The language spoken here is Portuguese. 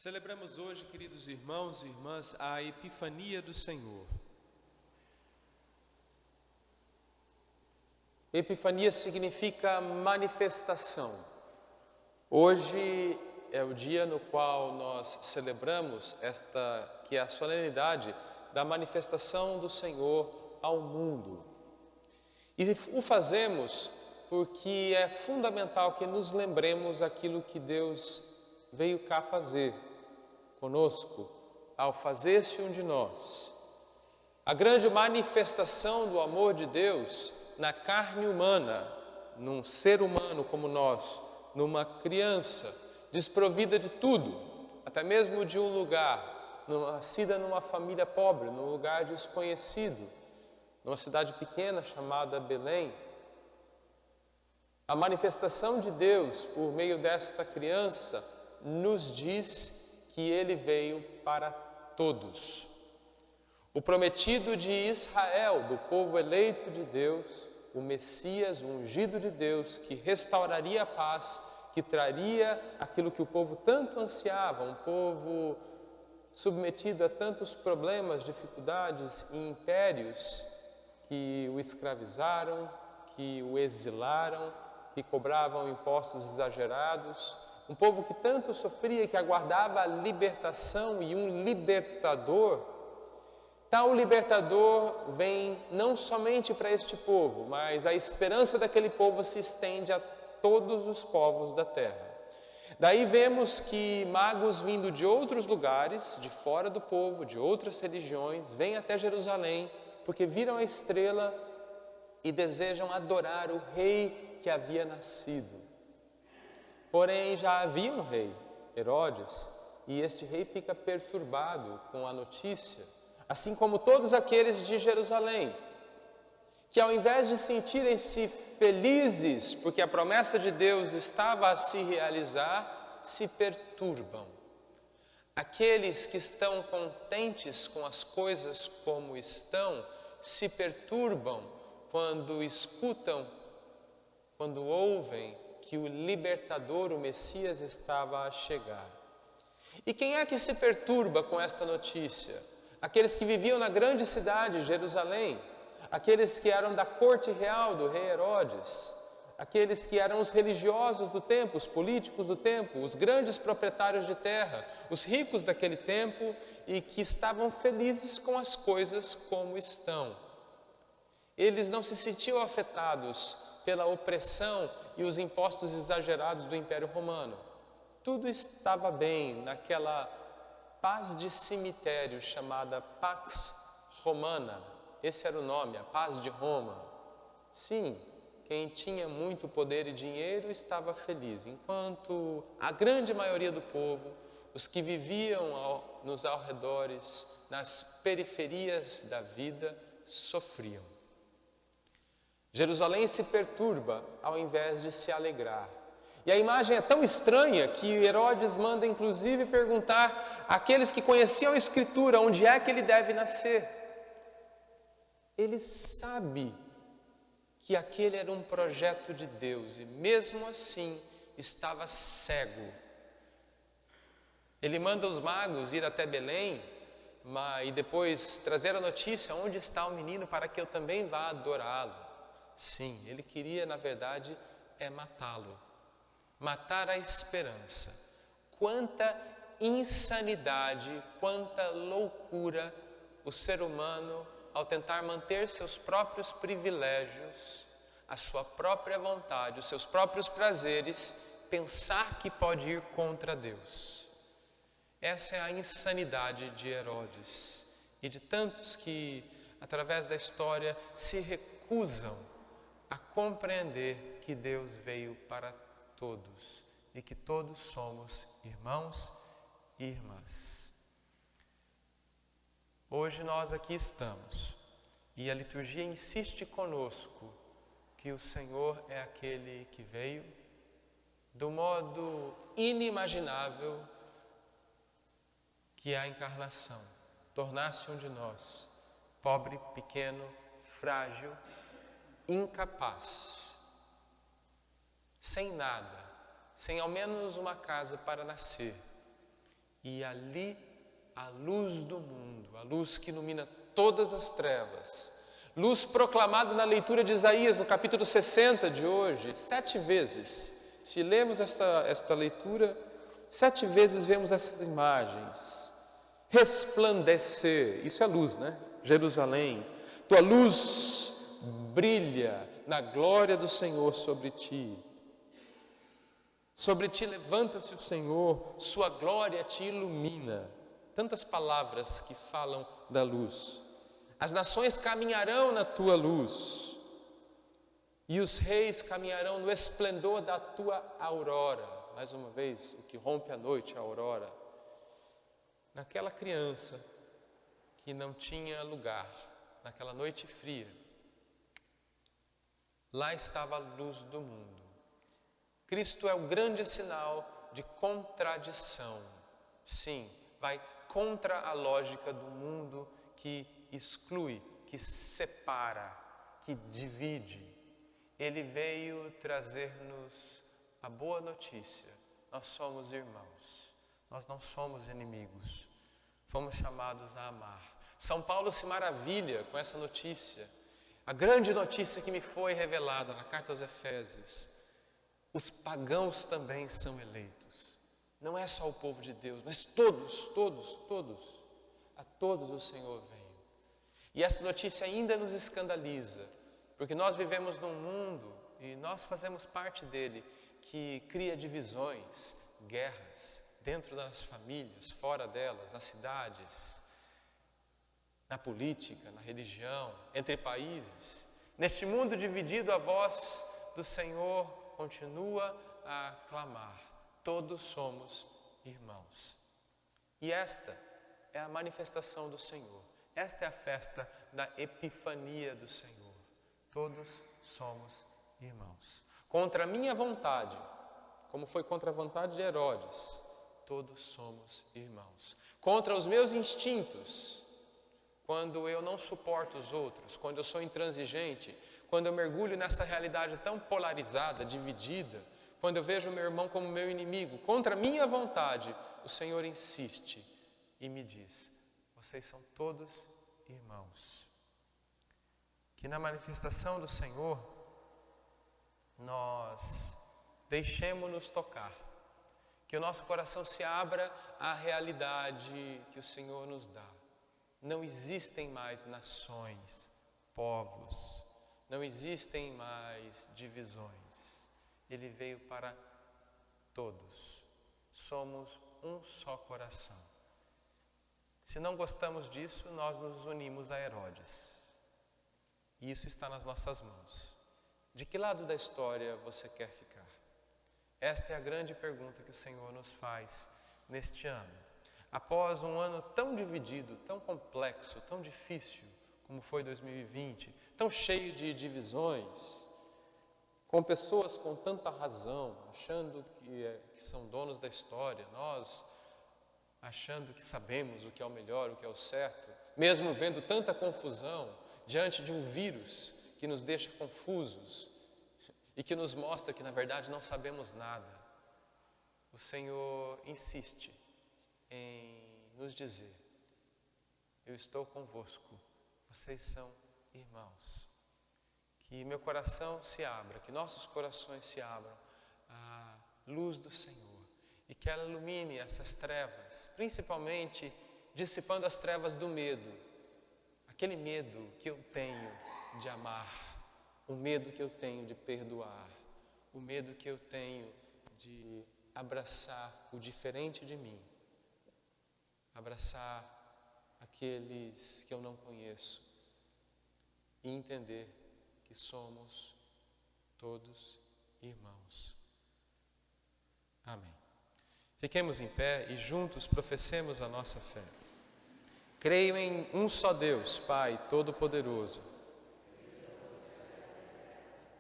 Celebramos hoje, queridos irmãos e irmãs, a Epifania do Senhor. Epifania significa manifestação. Hoje é o dia no qual nós celebramos esta que é a solenidade da manifestação do Senhor ao mundo. E o fazemos porque é fundamental que nos lembremos aquilo que Deus veio cá fazer conosco ao fazer-se um de nós. A grande manifestação do amor de Deus na carne humana, num ser humano como nós, numa criança desprovida de tudo, até mesmo de um lugar, nascida numa família pobre, num lugar desconhecido, numa cidade pequena chamada Belém. A manifestação de Deus por meio desta criança nos diz que ele veio para todos. O prometido de Israel, do povo eleito de Deus, o Messias, o ungido de Deus, que restauraria a paz, que traria aquilo que o povo tanto ansiava, um povo submetido a tantos problemas, dificuldades e impérios que o escravizaram, que o exilaram, que cobravam impostos exagerados, um povo que tanto sofria, que aguardava a libertação e um libertador. Tal libertador vem não somente para este povo, mas a esperança daquele povo se estende a todos os povos da terra. Daí vemos que magos vindo de outros lugares, de fora do povo, de outras religiões, vêm até Jerusalém, porque viram a estrela e desejam adorar o rei que havia nascido. Porém, já havia um rei, Herodes, e este rei fica perturbado com a notícia, assim como todos aqueles de Jerusalém, que ao invés de sentirem-se felizes, porque a promessa de Deus estava a se realizar, se perturbam. Aqueles que estão contentes com as coisas como estão, se perturbam quando escutam, quando ouvem que o libertador, o Messias, estava a chegar. E quem é que se perturba com esta notícia? Aqueles que viviam na grande cidade, Jerusalém, aqueles que eram da corte real do rei Herodes, aqueles que eram os religiosos do tempo, os políticos do tempo, os grandes proprietários de terra, os ricos daquele tempo e que estavam felizes com as coisas como estão. Eles não se sentiam afetados pela opressão e os impostos exagerados do Império Romano. Tudo estava bem naquela paz de cemitério chamada Pax Romana. Esse era o nome, a paz de Roma. Sim, quem tinha muito poder e dinheiro estava feliz, enquanto a grande maioria do povo, os que viviam nos arredores, nas periferias da vida, sofriam. Jerusalém se perturba ao invés de se alegrar. E a imagem é tão estranha que Herodes manda inclusive perguntar àqueles que conheciam a Escritura onde é que ele deve nascer. Ele sabe que aquele era um projeto de Deus e mesmo assim estava cego. Ele manda os magos ir até Belém e depois trazer a notícia onde está o menino para que eu também vá adorá-lo. Sim, ele queria, na verdade, matá-lo. Matar a esperança. Quanta insanidade, quanta loucura o ser humano, ao tentar manter seus próprios privilégios, a sua própria vontade, os seus próprios prazeres, pensar que pode ir contra Deus. Essa é a insanidade de Herodes e de tantos que, através da história, se recusam a compreender que Deus veio para todos e que todos somos irmãos e irmãs. Hoje nós aqui estamos e a liturgia insiste conosco que o Senhor é aquele que veio do modo inimaginável que é a encarnação, tornar-se um de nós, pobre, pequeno, frágil, incapaz, sem nada, sem ao menos uma casa para nascer. E ali a luz do mundo, a luz que ilumina todas as trevas, luz proclamada na leitura de Isaías, no capítulo 60 de hoje, 7 vezes. Se lemos esta leitura, 7 vezes vemos essas imagens. Resplandecer, isso é luz, né? Jerusalém, tua luz brilha na glória do Senhor sobre ti. Sobre ti levanta-se o Senhor, sua glória te ilumina. Tantas palavras que falam da luz. As nações caminharão na tua luz, e os reis caminharão no esplendor da tua aurora. Mais uma vez, o que rompe a noite, a aurora. Naquela criança que não tinha lugar, naquela noite fria, lá estava a luz do mundo. Cristo é o grande sinal de contradição. Sim, vai contra a lógica do mundo que exclui, que separa, que divide. Ele veio trazer-nos a boa notícia. Nós somos irmãos, nós não somos inimigos. Fomos chamados a amar. São Paulo se maravilha com essa notícia. A grande notícia que me foi revelada na carta aos Efésios. Os pagãos também são eleitos. Não é só o povo de Deus, mas todos. A todos o Senhor veio. E essa notícia ainda nos escandaliza, porque nós vivemos num mundo, e nós fazemos parte dele, que cria divisões, guerras, dentro das famílias, fora delas, nas cidades, na política, na religião, entre países. Neste mundo dividido, a voz do Senhor continua a clamar: todos somos irmãos. E esta é a manifestação do Senhor. Esta é a festa da Epifania do Senhor. Todos somos irmãos. Contra a minha vontade, como foi contra a vontade de Herodes, todos somos irmãos. Contra os meus instintos, quando eu não suporto os outros, quando eu sou intransigente, quando eu mergulho nessa realidade tão polarizada, dividida, quando eu vejo meu irmão como meu inimigo, contra a minha vontade, o Senhor insiste e me diz: vocês são todos irmãos. Que na manifestação do Senhor, nós deixemos-nos tocar. Que o nosso coração se abra à realidade que o Senhor nos dá. Não existem mais nações, povos, não existem mais divisões. Ele veio para todos. Somos um só coração. Se não gostamos disso, nós nos unimos a Herodes. E isso está nas nossas mãos. De que lado da história você quer ficar? Esta é a grande pergunta que o Senhor nos faz neste ano. Após um ano tão dividido, tão complexo, tão difícil, como foi 2020, tão cheio de divisões, com pessoas com tanta razão, achando que são donos da história, nós achando que sabemos o que é o melhor, o que é o certo, mesmo vendo tanta confusão diante de um vírus que nos deixa confusos e que nos mostra que na verdade não sabemos nada. O Senhor insiste em nos dizer: eu estou convosco, vocês são irmãos. Que meu coração se abra, que nossos corações se abram à luz do Senhor e que ela ilumine essas trevas, principalmente dissipando as trevas do medo, aquele medo que eu tenho de amar, o medo que eu tenho de perdoar, o medo que eu tenho de abraçar o diferente de mim, abraçar aqueles que eu não conheço e entender que somos todos irmãos. Amém. Fiquemos em pé e juntos professemos a nossa fé. Creio em um só Deus, Pai Todo-Poderoso,